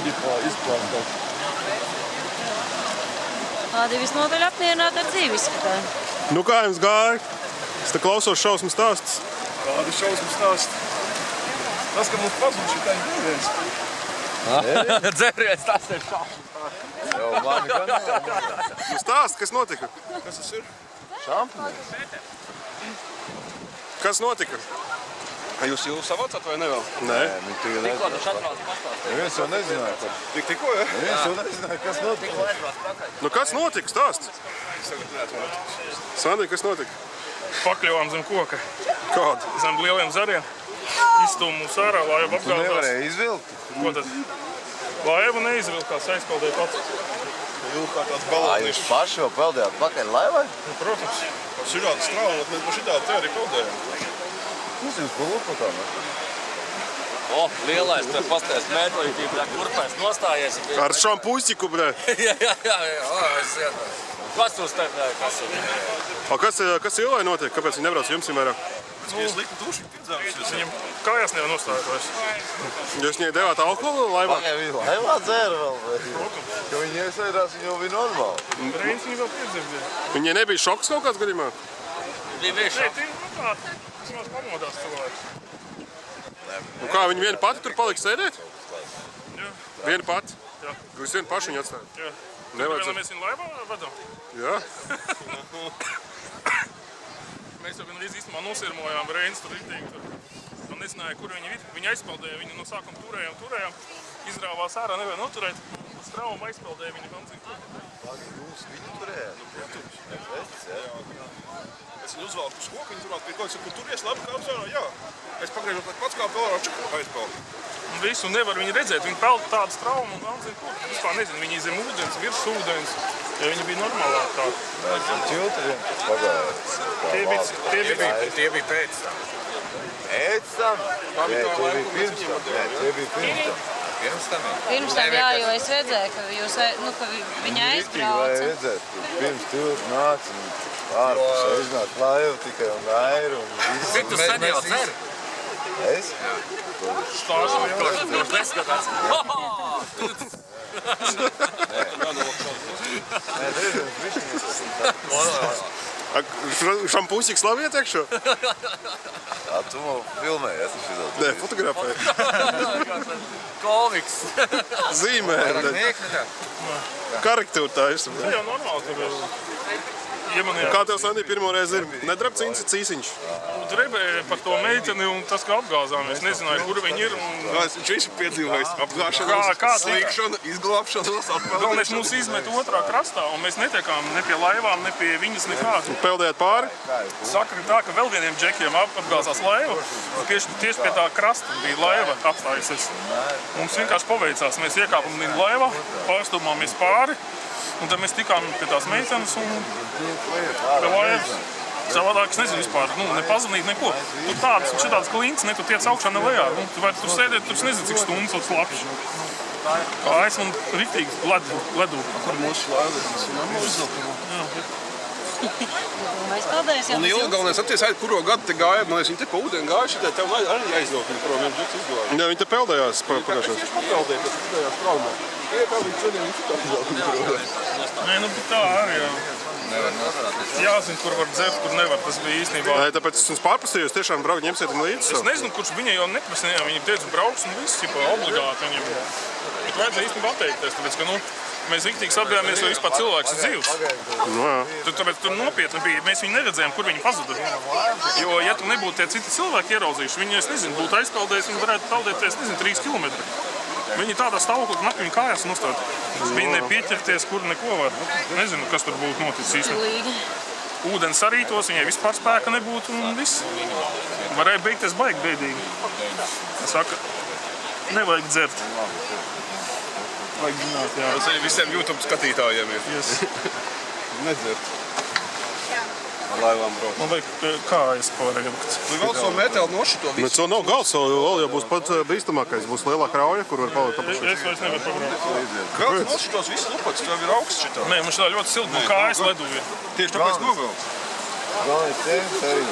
izplāstās. Tādi visnotaļ apmierināti ar dzīvi izskatāju. Nu kā jums gāja? Es te klausos šausmu stāstus. Kādi šausmu stāsti? Tas, ka mums pazūd šitai dzēriens. Dzēriens, tas ir šausmu stāsts. Jau mani gan nav. Nu stāst, kas notika? Kas tas ir? Šampanies. Kas notika? Jūs savācāt vai ne vēl? Nē. Tikko tu šatrās pastāstīt. Neviens jau nezināja. Tikko, ja? Neviens jau nezināja, kas notika. Tikko aizbrās prakaļ. Nu kas notika? Stāst. Es tagad neatceros. Sandī, kas notika? Pakļuvām zem koka, Kāda? zem lieliem zariem. Izstūmu mūs ārā, laiva Tu apgāzās. nevarēji izvilkt? Ko tad? Laiva neizvilkās, aizpeldēja pats. Vilkā tāds Jūs baloniņš. paši jau peldējāt pakaļ laivai? Nu, protams. Šitādi strāvot, mēs pa šitādi te arī peldējām. Kas jums pa lupotām? O, lielais, tur pastājas mētlītība, kurpēs nostājies. Ar šampusiku, bre. Jā. Kas tu starpēji, kas ir? O kas Ilvai notiek? Kāpēc viņi nebrauc jums vairāk? Es liku tuši piedzāvis. Viņam kājās nevar nostājot vairs. Jūs viņai devāt alkoholu laivā? Pagai viņa laivā dzēra vēl. Ka viņi iesēdās, viņi jau bija normāli. Reins viņa vēl piedzirdzēja. Viņai nebija šoks kaut kāds gadījumā? Bija Nē, viša. tie nu tā, vismaz pamodās cilvēks. Un kā viņi vieni pati tur palika sēdēt? Jā, Vieni pati? Jā. Jūs vieni paši viņu atstājat? jā. Nevajadzētu. Mēs viņu laivā vadām. Jā? Mēs jau vienreiz īstenībā nosirmojām Reins tur riktīgi tur. Un nezināja, kur viņi ir. Viņi aizpeldēja, viņi no sākuma turējām. Izrāvās ārā, nevar noturēt. Straumu aizpeldēja viņi vēl zinu. Jūs viņu turējāt? Es viņu uzvalku uz koku, viņi turāt pie kaut kas, kur turies labi kāps ārā, jā. Es pagriežot pats kāpu ārā, čaku aizpeldu. Un visu nevar viņu redzēt. Viņi peld tādu straumu un vēl zinu, kur. Vispār nezinu, viņi zem ūdens, virs ūdens. Ja viņi bija normālāk tā. Čilteriem pagājāt. Tie bija pēc tam. Pēc tam? Nē, tie bija pirms tam. Pirms tam? Pirms tam, jā, jo es redzēju, ka jūs, nu, ka viņa Vai aizbrauca. redzēt, pirms tu nāc un ārpus aiznāk laivu tikai un airu un visu. Cik tu sen jau dzer? Es? Stāstu jau. Kurš neskatās? Nē, reizēm višķiņas. Šampusiks labi ietekšo? Tu man filmējies šitā. Nē, fotografēju. Komiks. Zīmē. Karaktūra tā ir. Tā jau normāli tur ir. Iemanījāt. Kā tev, Sandī, pirmo reizi ir? Nedrab cīsiņš? Drebēja par to meiteni un tas, ka apgāzām. Es nezināju, kur viņi ir. Viņš ir piedzīvojis apgāšanos, Kā slīkšanu, izglābšanos, Galvenais mūs izmet otrā krastā un mēs netiekām ne pie laivām, ne pie viņas nekādu. Peldējāt pāri? Saka tā, ka vēl vieniem džekiem apgāzās laiva. Tieši pie tā krasta bija laiva apstājusies. Mums vienkārši paveicās. Mēs iekāpam viņu laivā, pārstūmāmies pāri. Un tad mēs tikām pie tās meitenes un pie laivas. Savādāk es nezinu vispār, ne pazvanīt, neko. Tur tādas un šitādas klints, ne tu tiec augšā, ne lejā. Tu vai tur sēdēt, tu nezinu, cik stundas uz slapš. Kājas un riktīgi ledu. Kur mūsu laivis un izvilkumā. Mēs peldēsim. Un ilgi galvenais atties, kuro gadu te gāja, man liekas, viņi te pa ūdeni gāja šitai, tev arī aizvilk viņu prom, viens džeks izglāja. Jā, viņi te peldējās pagājušās. Tieši papeldēja, kas tudējās traumā. Tie peldīgi šodien viņš tā izvilk viņu prom. Nē, nu bet tā arī jā. Jāzina, kur var dzert, kur nevar. Tas bija īstenībā. Nē, tāpēc es jums pārprasīju, jūs tiešām ņemsiet viņu līdzi? Es nezinu, kurš viņa jau neprasīja. Viņi teica, brauks un viss, obligāti viņam. Bet vajadzēja īstenībā atteikties, tāpēc, ka, mēs riktīgi sabrējāmies, vai vispār cilvēks ir dzīvs. Nu, jā. Tāpēc tur nopietni bija. Mēs viņu neredzējām, kur viņi pazuda. Jo, ja tu nebūtu tie citi cilvēki ieraudzījuši, viņi, es nezinu, būtu aizpeldējis, viņi varētu peldēties, 3 kilometri. Viņi tādā stāvoklī, ka nakti viņi kājās nostāt. Viņi nepieķerties, kur neko var. Nezinu, kas tur būtu noticis īstenībā. Ūdens sarītos, viņai vispār spēka nebūtu un viss. Varēja beigties baigi bēdīgi. Saka, nevajag dzert. Vajag zināt, jā. Tas arī visiem YouTube skatītājiem ir. Yes. Nedzert. Laivām brauc. Man vajag kājas pārējumt. Tu vēl so metālu nošito Bet visu. to nav gals, vēl jau būs pats bīstamākais. Būs lielā krauja, kur var palikt apakšā. Es vairs nevaru pagrāt. Vēl nošitos visu lupats, tev ir augsts šitā. Nē, man šitā ļoti silti, man kājas ledu ir. Tieši tāpēc novelc. Galvenais ceļš arī.